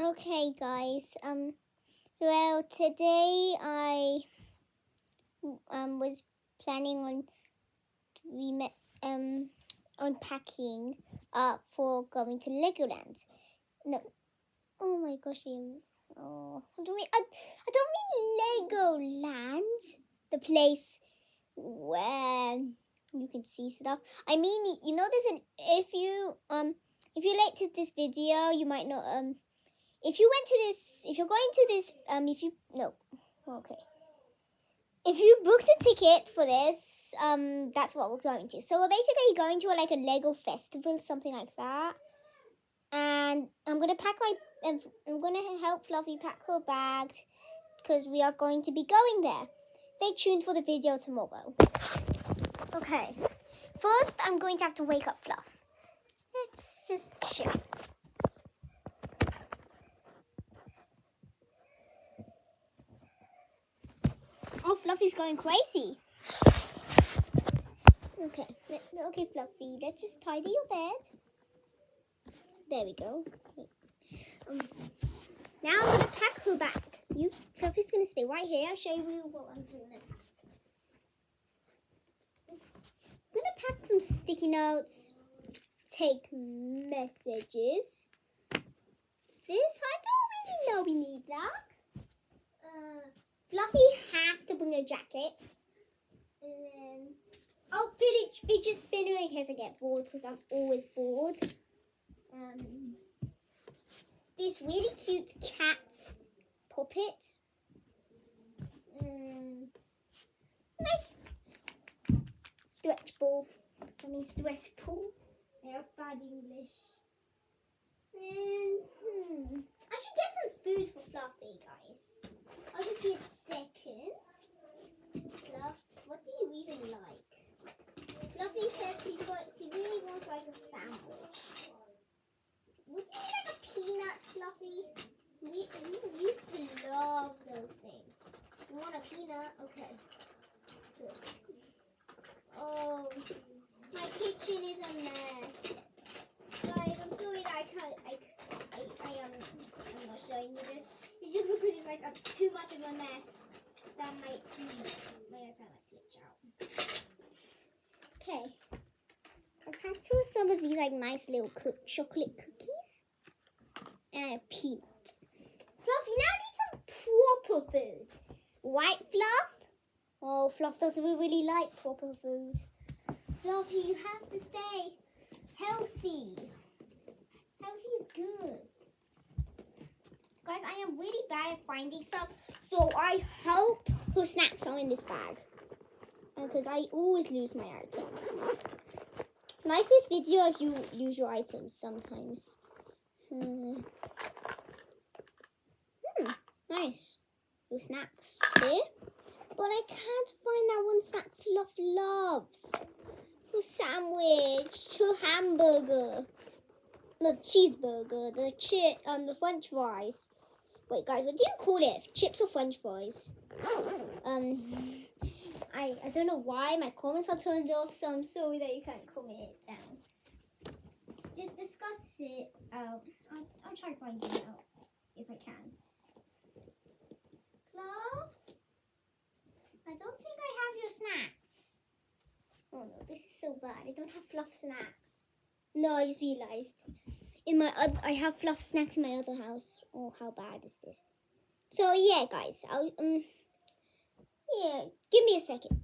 Okay, guys. Well, today I was planning on unpacking for going to Legoland. No, oh my gosh, I don't mean Legoland, the place where you can see stuff. I mean, if you're late to this video, you might not if you're going to this, if you booked a ticket for this, that's what we're going to. So we're basically going to like a Lego festival, something like that. And I'm gonna help Fluffy pack her bag because we are going to be going there. Stay tuned for the video tomorrow. Okay, first I'm going to have to wake up Fluff. Let's just chill. Oh, Fluffy's going crazy. Okay, Fluffy, let's just tidy your bed. There we go. Now I'm going to pack her back. Fluffy's going to stay right here. I'll show you what I'm going to pack. I'm going to pack some sticky notes. Take messages. I don't really know we need that. Fluffy has to bring a jacket. And then, fidget spinner in case I get bored because I'm always bored. This really cute cat puppet. Nice stretch ball. Stress ball. Bad English. And I should get some food for Fluffy, guys. I'll just be a second. Fluff, what do you even like? Fluffy says he really wants like a sandwich. Would you like a peanut, Fluffy? We used to love those things. You want a peanut? Okay. Good. Oh, my kitchen is a mess. Guys, I'm sorry that I'm not showing you this. It's just because it's like too much of a mess that my iPad might glitch out. Okay. I packed some of these like nice little chocolate cookies and a peanut. Fluffy, now I need some proper food. Right, Fluff? Oh, Fluff doesn't really like proper food. Fluffy, you have to stay healthy. Healthy is good. Guys, I am really bad at finding stuff, so I hope her snacks are in this bag. Because I always lose my items. Like this video if you lose your items sometimes. Nice. Your snacks. See? But I can't find that one snack Fluff loves. Her sandwich, her hamburger. No, the cheeseburger, the french fries. Wait, guys, what do you call it? Chips or french fries? I don't know why my comments are turned off, so I'm sorry that you can't comment it down. Just discuss it out. I'll try to find it out if I can. Fluff? I don't think I have your snacks. Oh no, this is so bad. I don't have Fluff snacks. No, I just realized. I have Fluff snacks in my other house. Oh, how bad is this? So yeah, guys, give me a second.